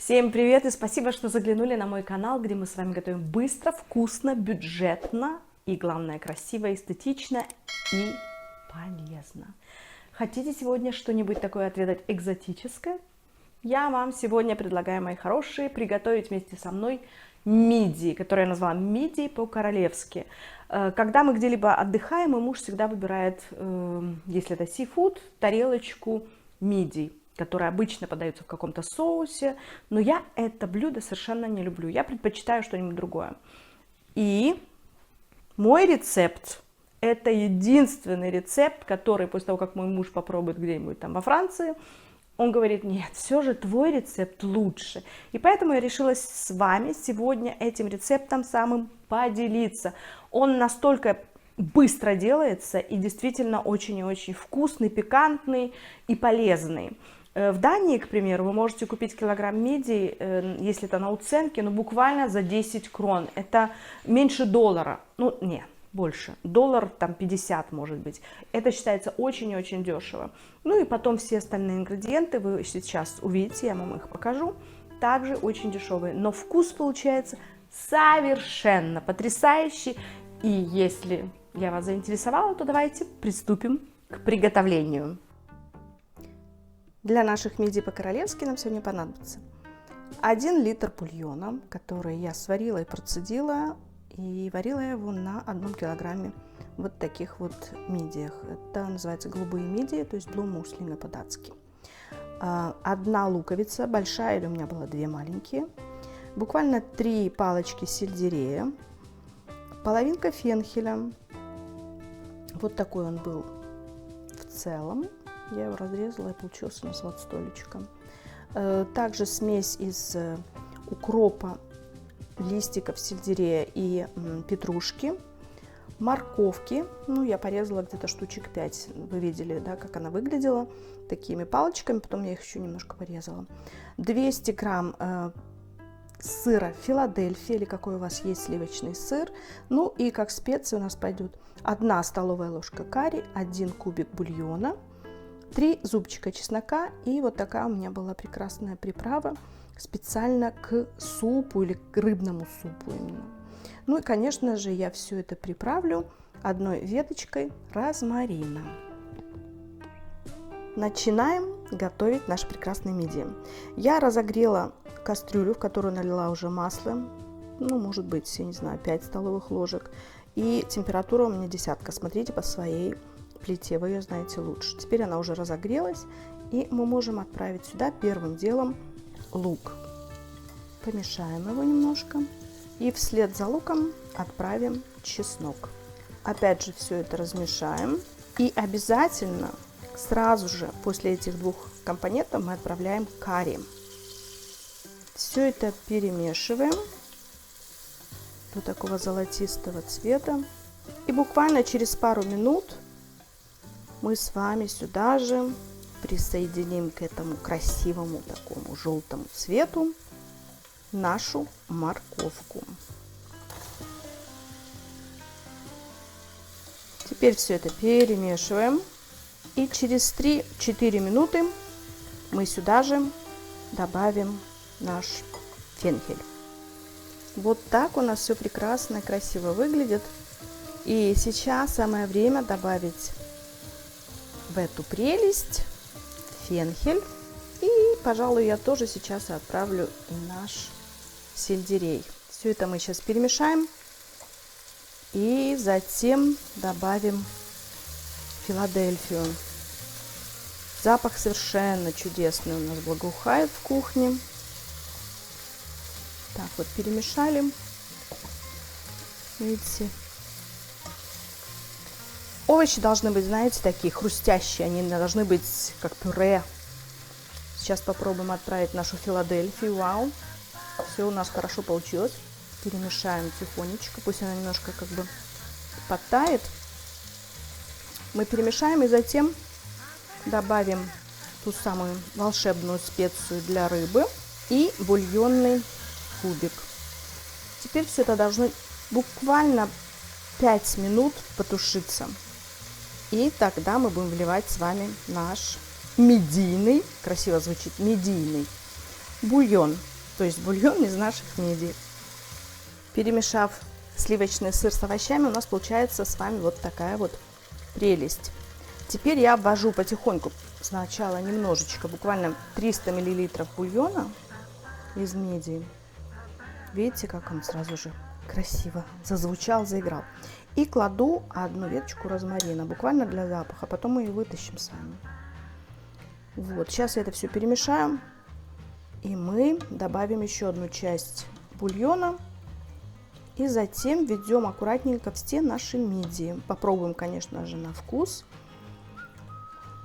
Всем привет и спасибо, что заглянули на мой канал, где мы с вами готовим быстро, вкусно, бюджетно и, главное, красиво, эстетично и полезно. Хотите сегодня что-нибудь такое отведать экзотическое? Я вам сегодня предлагаю, мои хорошие, приготовить вместе со мной мидии, которые я назвала мидии по-королевски. Когда мы где-либо отдыхаем, мой муж всегда выбирает, если это сифуд, тарелочку мидий, которые обычно подаются в каком-то соусе, но я это блюдо совершенно не люблю. Я предпочитаю что-нибудь другое. И мой рецепт – это единственный рецепт, который после того, как мой муж попробует где-нибудь там во Франции, он говорит: нет, все же твой рецепт лучше. И поэтому я решила с вами сегодня этим рецептом самым поделиться. Он настолько быстро делается и действительно очень и очень вкусный, пикантный и полезный. В Дании, к примеру, вы можете купить килограмм мидий, если это на уценке, но буквально за 10 крон. Это меньше $1. Ну, не, больше. $1, там 50, может быть. Это считается очень и очень дешево. Ну и потом все остальные ингредиенты вы сейчас увидите, я вам их покажу. Также очень дешевые. Но вкус получается совершенно потрясающий. И если я вас заинтересовала, то давайте приступим к приготовлению. Для наших мидий по-королевски нам сегодня понадобится 1 литр бульона, который я сварила и процедила, и варила его на 1 килограмме вот таких вот мидиях. Это называется голубые мидии, то есть блумуслины по-датски. 1 луковица, большая, или у меня было 2 маленькие. Буквально 3 палочки сельдерея, половинка фенхеля. Вот такой он был в целом. Я его разрезала, и получился у нас вот столечком. Также смесь из укропа, листиков сельдерея и петрушки, морковки. Ну, я порезала где-то штучек 5. Вы видели, да, как она выглядела такими палочками. Потом я их еще немножко порезала. 200 грамм сыра Филадельфия, или какой у вас есть сливочный сыр. Ну и как специи у нас пойдет 1 столовая ложка карри, 1 кубик бульона, 3 зубчика чеснока, и вот такая у меня была прекрасная приправа специально к супу или к рыбному супу именно. Ну и, конечно же, я все это приправлю 1 веточкой розмарина. Начинаем готовить наши прекрасные мидии. Я разогрела кастрюлю, в которую налила уже масло, ну, может быть, я не знаю, 5 столовых ложек. И температура у меня 10. Смотрите по своей плите, вы ее знаете лучше. Теперь она уже разогрелась, и мы можем отправить сюда первым делом лук. Помешаем его немножко, и вслед за луком отправим чеснок. Опять же все это размешаем, и обязательно сразу же после этих 2 компонентов мы отправляем карри. Все это перемешиваем до такого золотистого цвета, и буквально через пару минут мы с вами сюда же присоединим к этому красивому такому желтому цвету нашу морковку. Теперь все это перемешиваем, и через 3-4 минуты мы сюда же добавим наш фенхель. Вот так у нас все прекрасно и красиво выглядит. И сейчас самое время добавить в эту прелесть фенхель. И, пожалуй, я тоже сейчас отправлю и наш сельдерей. Все это мы сейчас перемешаем. И затем добавим Филадельфию. Запах совершенно чудесный у нас благоухает в кухне. Так вот, перемешали. Видите? Овощи должны быть, знаете, такие хрустящие, они должны быть как пюре. Сейчас попробуем отправить нашу Филадельфию. Вау, все у нас хорошо получилось. Перемешаем тихонечко, пусть она немножко как бы подтает. Мы перемешаем и затем добавим ту самую волшебную специю для рыбы и бульонный кубик. Теперь все это должно буквально 5 минут потушиться. И тогда мы будем вливать с вами наш мидийный, красиво звучит, мидийный бульон. то есть бульон из наших мидий. Перемешав сливочный сыр с овощами, у нас получается с вами вот такая вот прелесть. Теперь я ввожу потихоньку сначала немножечко, буквально 300 мл бульона из мидии. Видите, как он сразу же красиво зазвучал, заиграл. И кладу одну веточку розмарина, буквально для запаха, потом мы ее вытащим с вами. Вот, сейчас я это все перемешаю, и мы добавим еще одну часть бульона, и затем введем аккуратненько все наши мидии. Попробуем, конечно же, на вкус,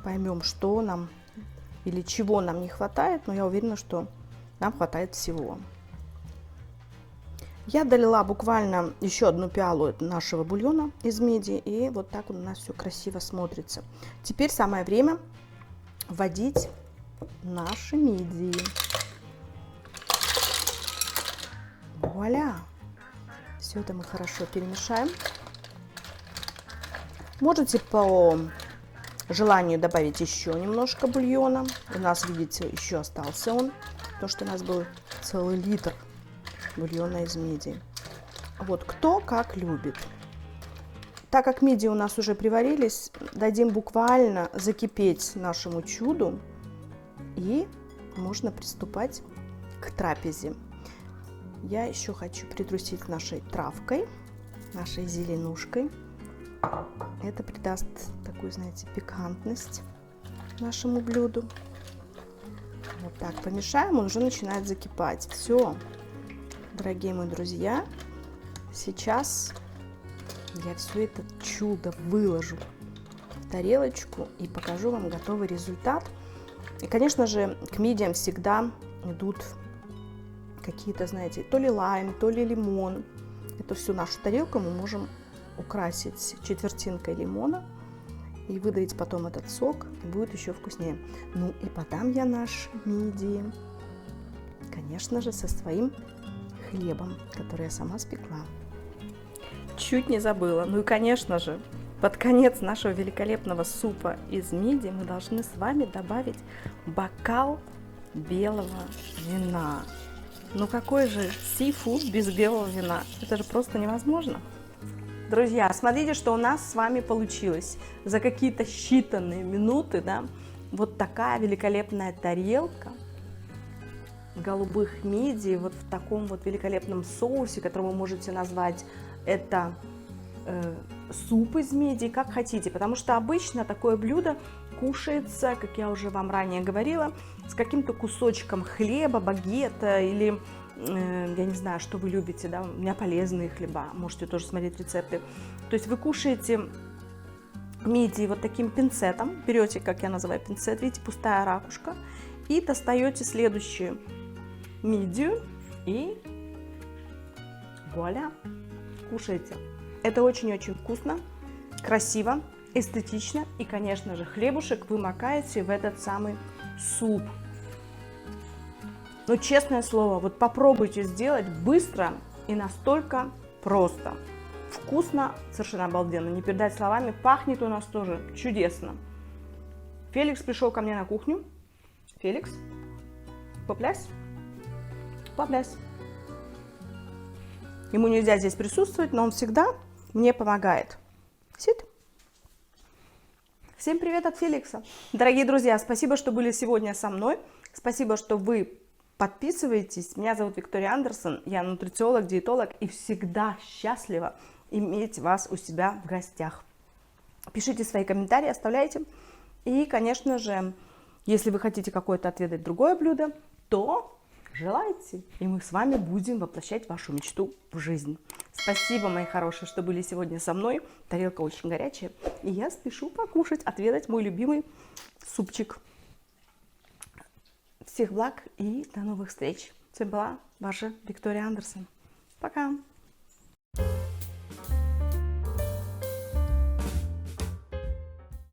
поймем, что нам или чего нам не хватает, но я уверена, что нам хватает всего. Я долила буквально еще одну пиалу нашего бульона из мидии, и вот так у нас все красиво смотрится. Теперь самое время вводить наши мидии. Вуаля! Все это мы хорошо перемешаем. Можете по желанию добавить еще немножко бульона. У нас, видите, еще остался он, потому что у нас был целый литр бульона из мидий. Вот кто как любит. Так как мидии у нас уже приварились, дадим буквально закипеть нашему чуду, и можно приступать к трапезе. Я еще хочу притрусить нашей травкой, нашей зеленушкой. Это придаст такую, знаете, пикантность нашему блюду. Вот так помешаем, он уже начинает закипать. Все. Дорогие мои друзья, сейчас я все это чудо выложу в тарелочку и покажу вам готовый результат. И, конечно же, к мидиям всегда идут какие-то, знаете, то ли лайм, то ли лимон. Эту всю нашу тарелку мы можем украсить четвертинкой лимона и выдавить потом этот сок, и будет еще вкуснее. Ну и подам я наши мидии, конечно же, со своим хлебом, который я сама спекла. Чуть не забыла. Ну и, конечно же, под конец нашего великолепного супа из мидий мы должны с вами добавить бокал белого вина. Ну какой же сифуд без белого вина? Это же просто невозможно. Друзья, смотрите, что у нас с вами получилось. За какие-то считанные минуты, да, вот такая великолепная тарелка голубых мидий, вот в таком вот великолепном соусе, который вы можете назвать это суп из мидий, как хотите, потому что обычно такое блюдо кушается, как я уже вам ранее говорила, с каким-то кусочком хлеба, багета или, я не знаю, что вы любите, да, у меня полезные хлеба, можете тоже смотреть рецепты. То есть вы кушаете мидии вот таким пинцетом, берете, как я называю пинцет, видите, пустая ракушка, и достаете следующую мидию и вуаля, кушайте. Это очень-очень вкусно, красиво, эстетично, и, конечно же, хлебушек вы макаете в этот самый суп. Но, честное слово, вот попробуйте сделать быстро и настолько просто. Вкусно, совершенно обалденно, не передать словами, пахнет у нас тоже чудесно. Феликс пришел ко мне на кухню. Феликс, поплясь. Поплясь. Ему нельзя здесь присутствовать, но он всегда мне помогает. Сид. Всем привет от Феликса. Дорогие друзья, спасибо, что были сегодня со мной. Спасибо, что вы подписываетесь. Меня зовут Виктория Андерсон. Я нутрициолог, диетолог и всегда счастлива иметь вас у себя в гостях. Пишите свои комментарии, оставляйте. И, конечно же, если вы хотите какое-то отведать другое блюдо, то желайте, и мы с вами будем воплощать вашу мечту в жизнь. Спасибо, мои хорошие, что были сегодня со мной. Тарелка очень горячая, и я спешу покушать, отведать мой любимый супчик. Всех благ и до новых встреч. С вами была ваша Виктория Андерсон. Пока!